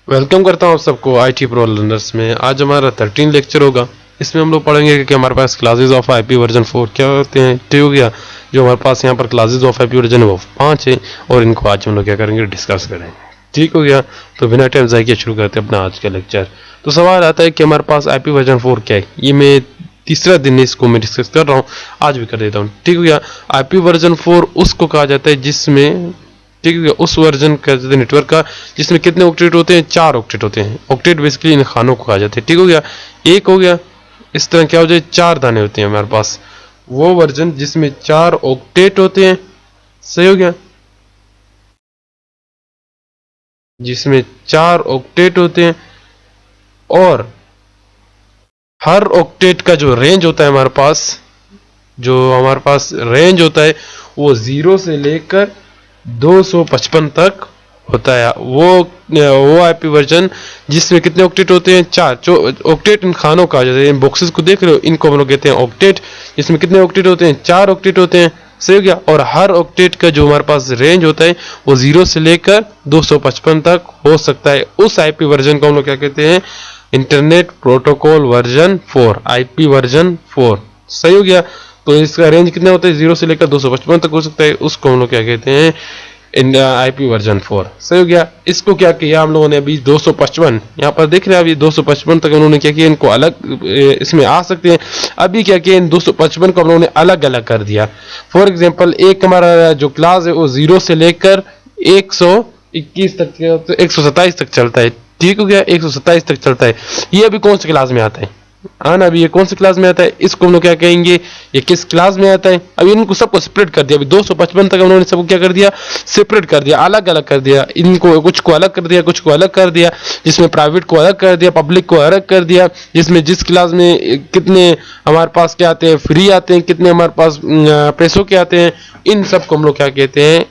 Welcome करता हूँ आप सबको आईटी प्रो लर्नर्स में। आज हमारा 13 लेक्चर होगा। इसमें हम लोग पढ़ेंगे कि हमारे पास क्लासेस ऑफ आईपी वर्जन 4 क्या होते हैं। ठीक हो गया। जो हमारे पास यहाँ पर क्लासेस ऑफ आईपी वर्जन वो 5 है और इनको आज हम लोग क्या करेंगे, डिस्कस करेंगे। ठीक हो गया। तो बिना टाइम ज़ाया किए शुरू करते हैं अपना आज का लेक्चर। तो सवाल आता है कि हमारे पास आईपी वर्जन 4 क्या है। ये मैं तीसरा दिन है इसको मैं डिस्कस कर रहा हूँ, आज भी कर देता हूँ। ठीक हो गया। आईपी वर्जन 4 उसको कहा जाता है जिसमें, ठीक है, उस वर्जन का नेटवर्क का जिसमें कितने ऑक्टेट होते हैं, 4 ऑक्टेट होते हैं। ऑक्टेट बेसिकली इन खानों को कहा जाता है। ठीक हो गया। एक हो गया, इस तरह क्या हो जाए, 4 दाने होते हैं हमारे पास। वो वर्जन जिसमें 4 ऑक्टेट होते हैं, सही हो गया, जिसमें 4 ऑक्टेट होते हैं और हर ऑक्टेट का जो रेंज होता है हमारे पास, जो हमारे पास रेंज होता है वो 0 से लेकर 255 तक होता है। वो आईपी वर्जन जिसमें कितने ऑक्टेट होते हैं, 4। जो ऑक्टेट इन खानों का जैसे इन बॉक्सेस को देख रहे हो, इनको हम लोग कहते हैं ऑक्टेट। जिसमें कितने ऑक्टेट होते हैं, 4 ऑक्टेट होते हैं। सही हो गया। और हर ऑक्टेट का जो हमारे पास रेंज होता है वो 0 से लेकर 255 तक हो सकता है। उस आईपी वर्जन को हम लोग क्या कहते हैं, internet protocol version 4, IP version 4। सही हो गया। तो इसका रेंज कितना होता है, 0 से लेकर 255 तक हो सकता है। उसको हम लोग क्या कहते हैं, आईपी वर्जन 4। सही हो गया। इसको क्या किया हम लोगों ने, अभी 255 यहाँ पर देख रहे हैं, अभी 255 तक उन्होंने क्या किया, इनको अलग इसमें आ सकते हैं। अभी क्या किया, इन 255 को हम लोगों ने अलग अलग कर दिया। फॉर एग्जांपल, एक हमारा जो क्लास है वो 0 से लेकर 121 तक, 127 तक चलता है। ठीक हो गया, 127 तक चलता है। ये अभी कौन सी क्लास में आता है, हाँ ना, अभी ये कौन सी क्लास में आता है, इसको हम लोग क्या कहेंगे, ये किस क्लास में आता है। अभी इनको सबको सेपरेट कर दिया। अभी 255 तक उन्होंने सबको क्या कर दिया, सेपरेट कर दिया, अलग अलग कर दिया। इनको कुछ को अलग कर दिया, कुछ को अलग कर दिया। जिसमें प्राइवेट को अलग कर दिया, पब्लिक को अलग कर दिया। जिसमें जिस क्लास में कितने हमारे पास क्या आते हैं, फ्री आते हैं, कितने हमारे पास पैसों के आते हैं, इन सबको हम लोग क्या कहते हैं,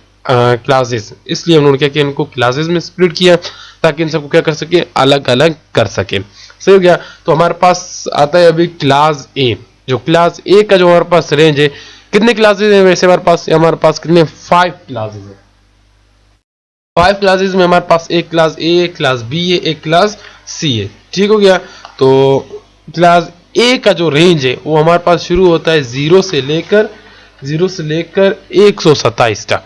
क्लासेस। इसलिए हम लोगों ने क्या किया, इनको क्लासेस में स्प्लिट किया ताकि इन सबको क्या कर सके, अलग अलग कर सके। सही हो गया। तो हमारे पास आता है अभी क्लास ए। जो क्लास ए का जो हमारे पास रेंज है, कितने क्लासेस हैं वैसे हमारे पास कितने, 5 क्लासेस है। 5 क्लासेस में हमारे पास एक क्लास ए, एक क्लास बी है, एक क्लास सी है। ठीक हो गया। तो क्लास ए का जो रेंज है वो हमारे पास शुरू होता है 0 से लेकर 127 तक।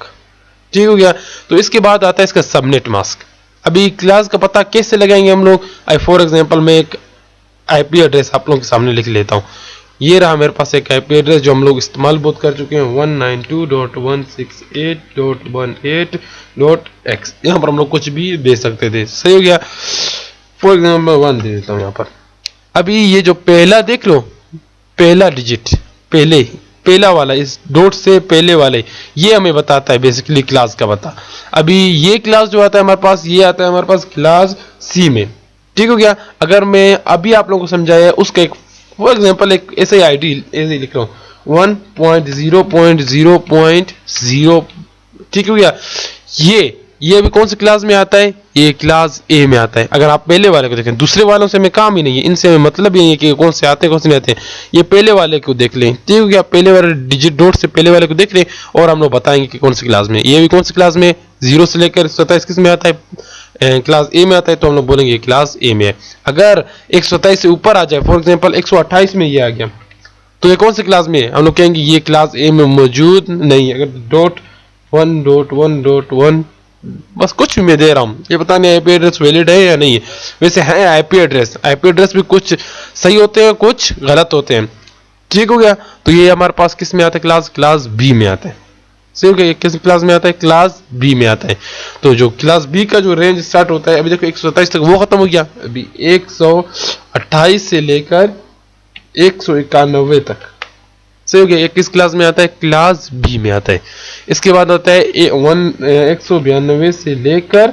ठीक हो गया। तो इसके बाद आता है इसका सबनेट मास्क। अभी क्लास का पता कैसे लगाएंगे हम लोग, फॉर एग्जांपल मैं एक आईपी एड्रेस आप लोगों के सामने लिख लेता हूँ। ये रहा मेरे पास एक आईपी एड्रेस जो हम लोग इस्तेमाल बहुत कर चुके हैं, 192.168.18.x। यहाँ पर हम लोग कुछ भी दे सकते थे। सही हो गया। फॉर एग्जाम्पल 1 दे देता हूँ यहाँ पर। अभी ये जो पहला देख लो, पहला डिजिट, पहला वाला, इस डॉट से पहले वाले, ये हमें बताता है बेसिकली क्लास का पता। अभी ये क्लास जो आता है हमारे पास, ये आता है हमारे पास क्लास सी में। ठीक हो गया। अगर मैं अभी आप लोगों को समझाया उसका एक फॉर एग्जांपल एक ऐसे आईडी ऐसे लिख रहा हूँ, 1.0.0.0। ठीक हो गया। ये अभी कौन सी क्लास में आता है, ये क्लास ए में आता है। अगर आप पहले वाले को देखें, दूसरे वालों से हमें काम ही नहीं है, इनसे हमें मतलब ही नहीं है कि कौन से आते हैं कौन से नहीं आते हैं। ये पहले वाले को देख लें। ठीक हो गया। पहले वाले डिजिट डॉट से पहले वाले को देख लें और हम लोग बताएंगे कि कौन सी क्लास में। ये भी कौन सी क्लास में, 0 से लेकर 27 किस में आता है, क्लास ए में आता है। तो हम लोग बोलेंगे क्लास ए में है। अगर 127 से ऊपर आ जाए, फॉर एग्जाम्पल 128 में ये आ गया, तो ये कौन सी क्लास में है, हम लोग कहेंगे ये क्लास ए में मौजूद नहीं है। अगर .1.1.1 बस कुछ भी मैं दे रहा हूँ, ये पता नहीं आईपी एड्रेस वैलिड है या नहीं है। वैसे है आईपी एड्रेस भी कुछ सही होते हैं, कुछ गलत होते हैं। ठीक हो गया। तो ये हमारे पास किस में आता है, क्लास बी में आता है। सही हो गया। किस क्लास में आता है, क्लास बी में आता है। तो जो क्लास बी का जो रेंज स्टार्ट होता है, अभी देखो 127 तक वो खत्म हो गया। अभी 128 से लेकर 191 तक। सही हो गया। ये किस क्लास में आता है, क्लास बी में आता है। इसके बाद आता है 192 से लेकर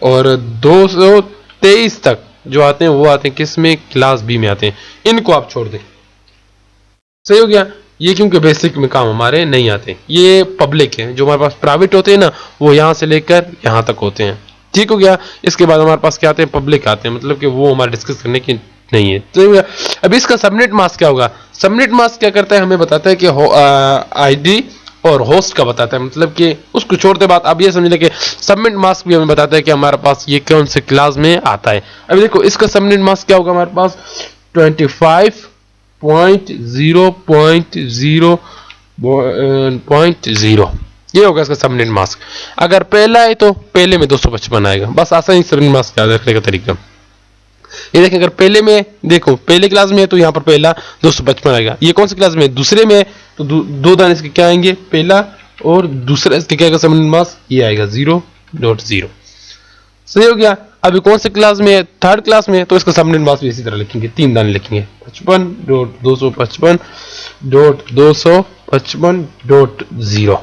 और 223 तक जो आते हैं वो आते हैं किस में, क्लास बी में आते हैं। इनको आप छोड़ दें। सही हो गया। ये क्योंकि बेसिक में काम हमारे नहीं आते, ये पब्लिक है। जो हमारे पास प्राइवेट होते हैं ना, वो यहाँ से लेकर यहाँ तक होते हैं। ठीक हो गया। इसके बाद हमारे पास क्या आते हैं, पब्लिक आते हैं, मतलब कि वो हमारे डिस्कस करने की नहीं है। तो अभी इसका सबनेट मास्क क्या होगा, सबनेट मास्क क्या करता है, हमें बताता है कि आईडी और होस्ट का बताता है, मतलब कि उसको छोड़ते बाद आप ये समझ लें कि सबमिट मास्क भी हमें बताता है कि हमारे पास ये कौन से क्लास में आता है। अभी देखो इसका सबमिट मास्क क्या होगा हमारे पास 25.0.0.0 ये होगा इसका सबमिट मास्क। अगर पहला है तो पहले में 255 आएगा, बस आसानी सबमिट मास्क याद रखने का तरीका। ये देखें अगर पहले में देखो पहले क्लास में है तो यहाँ पर पहला 255 आएगा। ये कौन सी क्लास में है? दूसरे में है तो दो दाने इसके क्या आएंगे, पहला और दूसरा इसके क्या आएगा सबमिट मास्क, ये आएगा 0.0। सही हो गया। अभी कौन से क्लास में है? थर्ड क्लास में है तो इसका सबमिट मास्क भी इसी तरह लिखेंगे, 3 दाने लिखेंगे 55.255.255.0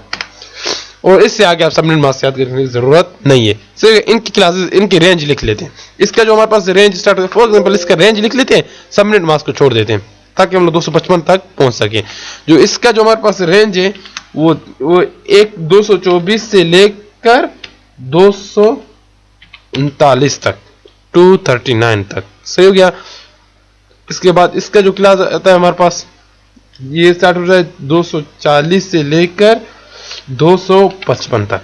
और इससे आगे आप सबमिट मास्क याद करने की जरूरत नहीं है। सिर्फ इनकी क्लासेस इनकी रेंज लिख लेते हैं। इसका जो हमारे पास रेंज स्टार्ट फॉर एग्जांपल इसका रेंज लिख लेते हैं, सबमिट मास्क को छोड़ देते हैं ताकि हम लोग 255 तक पहुंच सके। जो इसका जो हमारे पास रेंज है वो 224 से लेकर 239 तक 239 तक। सही हो गया। इसके बाद इसका जो क्लास आता है हमारे पास ये स्टार्ट हो रहा है 240 से लेकर 255 तक।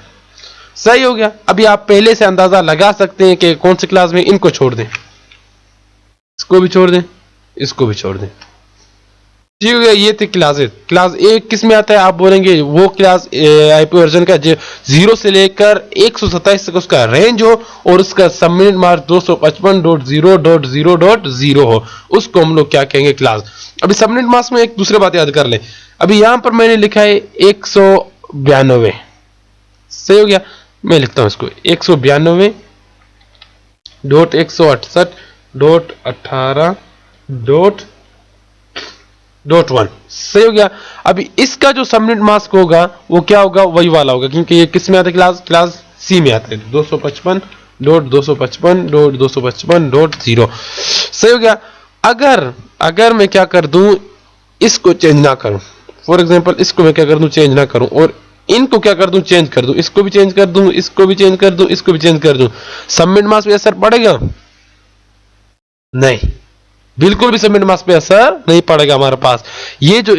सही हो गया। अभी आप पहले से अंदाजा लगा सकते हैं कि कौन सी क्लास में, इनको छोड़ दें, इसको भी छोड़ दें, इसको भी छोड़ दें। ठीक हो गया। ये थी क्लासेस। क्लास ए किस में आता है आप बोलेंगे? वो क्लास आईपी वर्जन का जो 0 से लेकर 127 तक उसका रेंज हो और उसका सबमिट मार्क 255.0.0.0 हो, उसको हम लोग क्या कहेंगे? क्लास। अभी सबमिट मार्क्स में एक दूसरी बात याद कर लें। अभी यहां पर मैंने लिखा है 192। सही हो गया। मैं लिखता हूं इसको 192.168.18.1। सही हो गया। अभी इसका जो सबमिट मास्क होगा वो क्या होगा? वही वाला होगा क्योंकि ये किस में आता है? क्लास सी में आता है 255.255.255.0। सही हो गया। अगर मैं क्या कर दूं, इसको चेंज ना करूं, फॉर एग्जांपल इसको मैं क्या कर दूं, चेंज ना करूं और इनको क्या कर दूं, चेंज कर दूं, इसको भी चेंज कर दूं, इसको भी चेंज कर दूं, इसको भी चेंज कर दूं, सबमिट मास्क पे असर पड़ेगा? नहीं, बिल्कुल भी सबमिट मास्क पे असर नहीं पड़ेगा हमारे पास। ये जो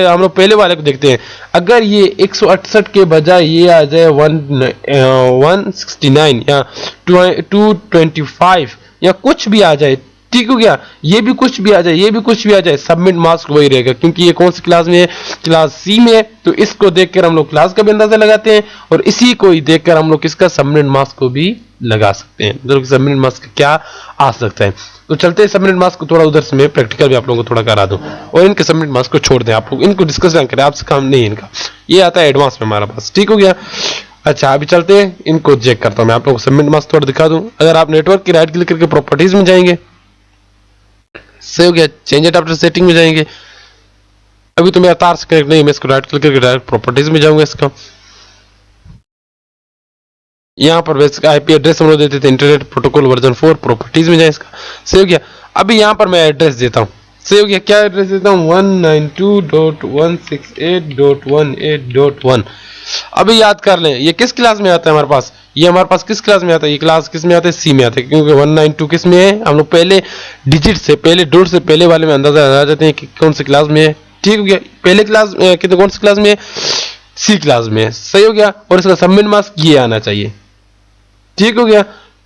हम लोग पहले वाले को देखते हैं, अगर ये 168 के बजाय ये आ जाए 169 या 225 या कुछ भी आ जाए, ठीक हो गया। ये भी कुछ भी आ जाए, ये भी कुछ भी आ जाए, सबमिट मास्क वही रहेगा क्योंकि ये कौन सी क्लास में है? क्लास सी में है। तो इसको देखकर हम लोग क्लास का भी अंदाजा लगाते हैं और इसी को ही देखकर हम लोग किसका सबमिट मास्क को भी लगा सकते हैं, मतलब सबमिट मास्क क्या आ सकता है। तो चलते हैं सबमिट मास्क को थोड़ा उधर से मैं प्रैक्टिकल भी आप लोगों को थोड़ा करा दूं और इनके सबमिट मास्क को छोड़ दें। आप लोग इनको डिस्कस ना करें, आपसे काम नहीं इनका, ये आता है एडवांस में हमारे पास। ठीक हो गया। अच्छा अभी चलते हैं, इनको चेक करता हूं मैं, आप लोगों को सबमिट मास्क थोड़ा दिखा दूं। अगर आप नेटवर्क की राइट क्लिक करके प्रॉपर्टीज में जाएंगे, सही हो गया, चेंज एडाप्टर सेटिंग में जाएंगे। अभी तो मेरा तार से कनेक्ट नहीं, मैं इसको राइट क्लिक करके डायरेक्ट प्रॉपर्टीज में जाऊंगा। इसका यहाँ पर बेसिक आईपी एड्रेस हम लोग देते थे इंटरनेट प्रोटोकॉल वर्जन 4, प्रॉपर्टीज में जाए इसका। सही हो गया। अभी यहाँ पर मैं एड्रेस देता हूँ। सही हो गया। क्या एड्रेस देता हूँ? 192.168.18.1। अभी याद कर लें ये किस क्लास में आता है हमारे पास? ये हमारे पास किस क्लास में आता है? ये क्लास किस में आता है? सी में आता है क्योंकि 192 किस में है? हम लोग पहले डिजिट से, पहले डॉट से पहले वाले में अंदाजा लगा जाते हैं कि कौन सी क्लास में है। ठीक हो गया। पहले क्लास कितने कौन सी क्लास में है? सी क्लास में है। सही हो गया। और इसका सबमिट मास्क ये आना चाहिए। ठीक हो गया।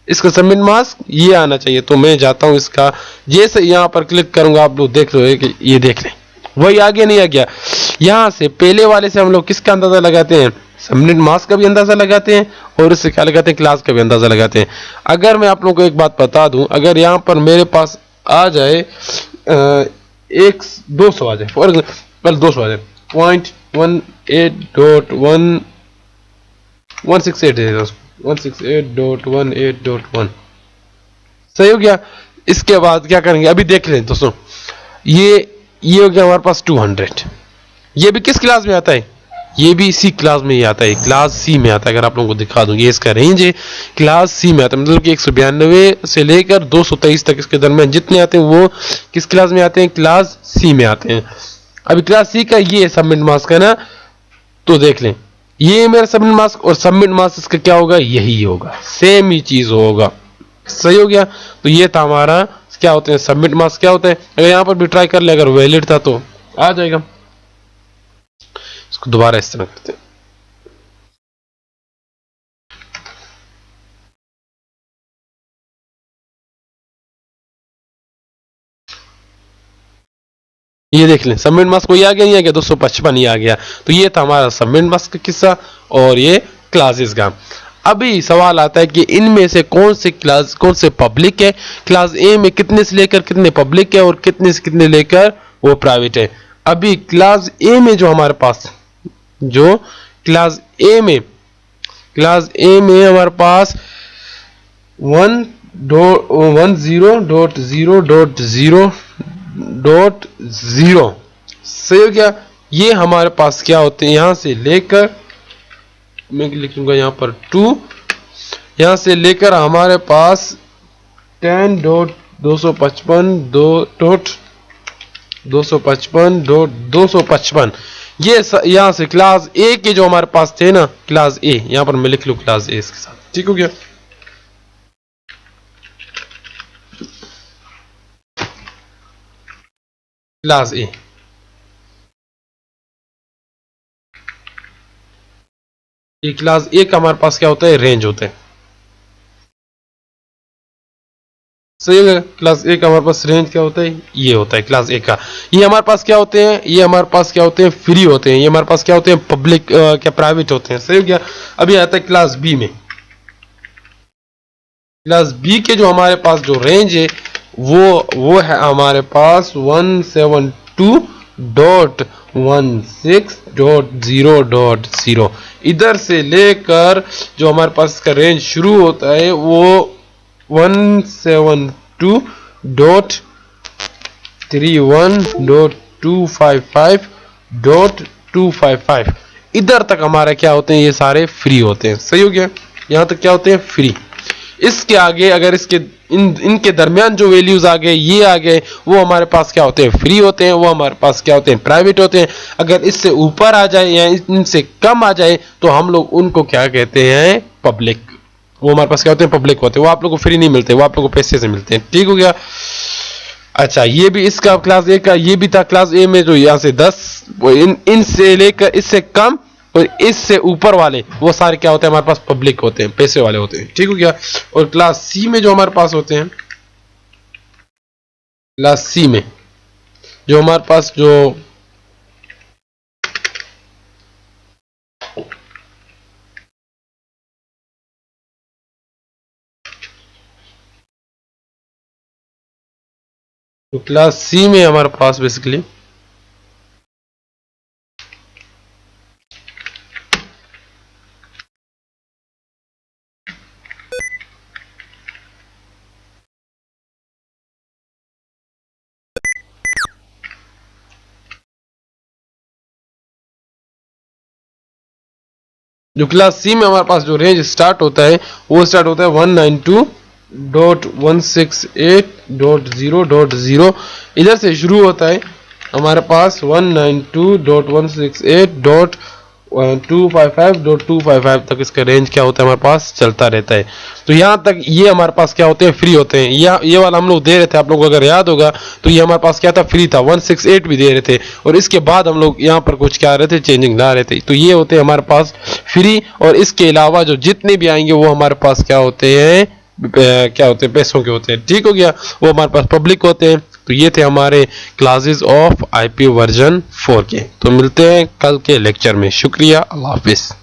इसका सबमिट मास्क ये आना चाहिए। तो मैं जाता हूं इसका, जैसे यहां पर क्लिक करूंगा आप लोग देख रहे हो कि ये देख लें वही आ गया नहीं आ गया। यहां से पहले वाले से हम लोग किसका अंदाजा लगाते हैं? सबमिट मास्क का भी अंदाजा लगाते हैं और इससे क्या लगाते हैं? क्लास का भी अंदाजा लगाते हैं। अगर मैं आप लोगों को एक बात बता दूं, अगर यहां पर मेरे पास आ जाए 200 आ जाए, फॉर एग्जाम्पल 200 आ जाए 168.168.1 सही हो गया। इसके बाद क्या करेंगे? अभी देख लें दोस्तों, ये हो गया हमारे पास 200। ये भी किस क्लास में आता है? ये भी इसी क्लास में ही आता है, क्लास सी में आता है। अगर आप लोगों को दिखा दूं, ये इसका रेंज है, क्लास सी में आता है, मतलब कि 192 से लेकर 223 तक इसके दरमियान जितने आते हैं वो किस क्लास में आते हैं? क्लास सी में आते हैं। अभी क्लास सी का ये सबमिट मास्क है ना, तो देख लें ये मेरा सबमिट मास्क और सबमिट मास्क इसका क्या होगा? यही होगा, सेम ही चीज होगा। सही हो गया। तो ये था हमारा क्या होते हैं सबमिट मास्क। क्या होता है? अगर यहां पर भी ट्राई कर ले, अगर वैलिड था तो आ जाएगा। इसको दोबारा इस तरह करते हैं। ये देख लें सबमिट मास्क कोई आ गया, नहीं आ गया, 255 ही आ गया। तो ये था हमारा सबमिट मास्क का किस्सा और ये क्लासेस का। अभी सवाल आता है कि इनमें से कौन से पब्लिक है। क्लास ए में कितने से लेकर कितने पब्लिक है और कितने से कितने लेकर वो प्राइवेट है। अभी क्लास ए में जो हमारे पास जो क्लास ए में हमारे पास 10.0.0.0 सही हो गया। ये हमारे पास क्या होते हैं, यहां से लेकर मैं लिखूंगा यहां पर 2, यहां से लेकर हमारे पास 10.255.255 ये यहां से क्लास ए के जो हमारे पास थे ना, क्लास ए, यहां पर मैं लिख लूं क्लास ए इसके साथ, ठीक हो गया। क्लास ए, ये क्लास ए का हमारे पास क्या होता है, रेंज होता है। सही है। क्लास ए का हमारे पास रेंज क्या होता है, ये होता है क्लास ए का। ये हमारे पास क्या होते हैं, ये हमारे पास क्या होते हैं, फ्री होते हैं। ये हमारे पास क्या होते हैं, पब्लिक क्या प्राइवेट होते हैं। सही हो गया। अभी आता है क्लास बी में। क्लास बी के जो हमारे पास जो रेंज है वो है हमारे पास 172.16.0.0। इधर से लेकर जो हमारे पास इसका रेंज शुरू होता है वो 172.31.255.255 इधर तक हमारे क्या होते हैं, ये सारे फ्री होते हैं। सही हो गया। यहां तक क्या होते हैं, फ्री। इसके आगे अगर इसके इनके दरमियान जो वैल्यूज आ गए, ये आ गए, वो हमारे पास क्या होते हैं, फ्री होते हैं। वो हमारे पास क्या होते हैं, प्राइवेट होते हैं। अगर इससे ऊपर आ जाए या इनसे कम आ जाए तो हम लोग उनको क्या कहते हैं, पब्लिक। वो हमारे पास क्या होते हैं, पब्लिक होते हैं। वो आप लोगों को फ्री नहीं मिलते, वो आप लोगों को पैसे से मिलते हैं। ठीक हो गया। अच्छा, ये भी इसका क्लास ए का ये भी था। क्लास ए में जो यहाँ से 10 इनसे लेकर इससे कम और इससे ऊपर वाले वो सारे क्या होते हैं, हमारे पास पब्लिक होते हैं, पैसे वाले होते हैं। ठीक हो गया। और क्लास सी में जो हमारे पास होते हैं, क्लास सी में जो हमारे पास जो क्लास सी में हमारे पास बेसिकली जो क्लास सी में हमारे पास जो रेंज स्टार्ट होता है वो स्टार्ट होता है 192.168.0.0। इधर से शुरू होता है हमारे पास 192.168.255.255 तक इसका रेंज क्या होता है, हमारे पास चलता रहता है। तो यहाँ तक ये हमारे पास क्या होते हैं, फ्री होते हैं। ये वाला हम लोग दे रहे थे, आप लोगों को अगर याद होगा तो ये हमारे पास क्या था, फ्री था। 168 भी दे रहे थे और इसके बाद हम लोग यहाँ पर कुछ क्या रहे थे, चेंजिंग ला रहे थे। तो ये होते हैं हमारे पास फ्री। और इसके अलावा जो जितने भी आएंगे वो हमारे पास क्या होते हैं, क्या होते हैं, पैसों के होते हैं। ठीक हो गया। वो हमारे पास पब्लिक होते हैं। तो ये थे हमारे क्लासेस ऑफ आईपी वर्जन 4 के। तो मिलते हैं कल के लेक्चर में। शुक्रिया, अल्लाह हाफिज।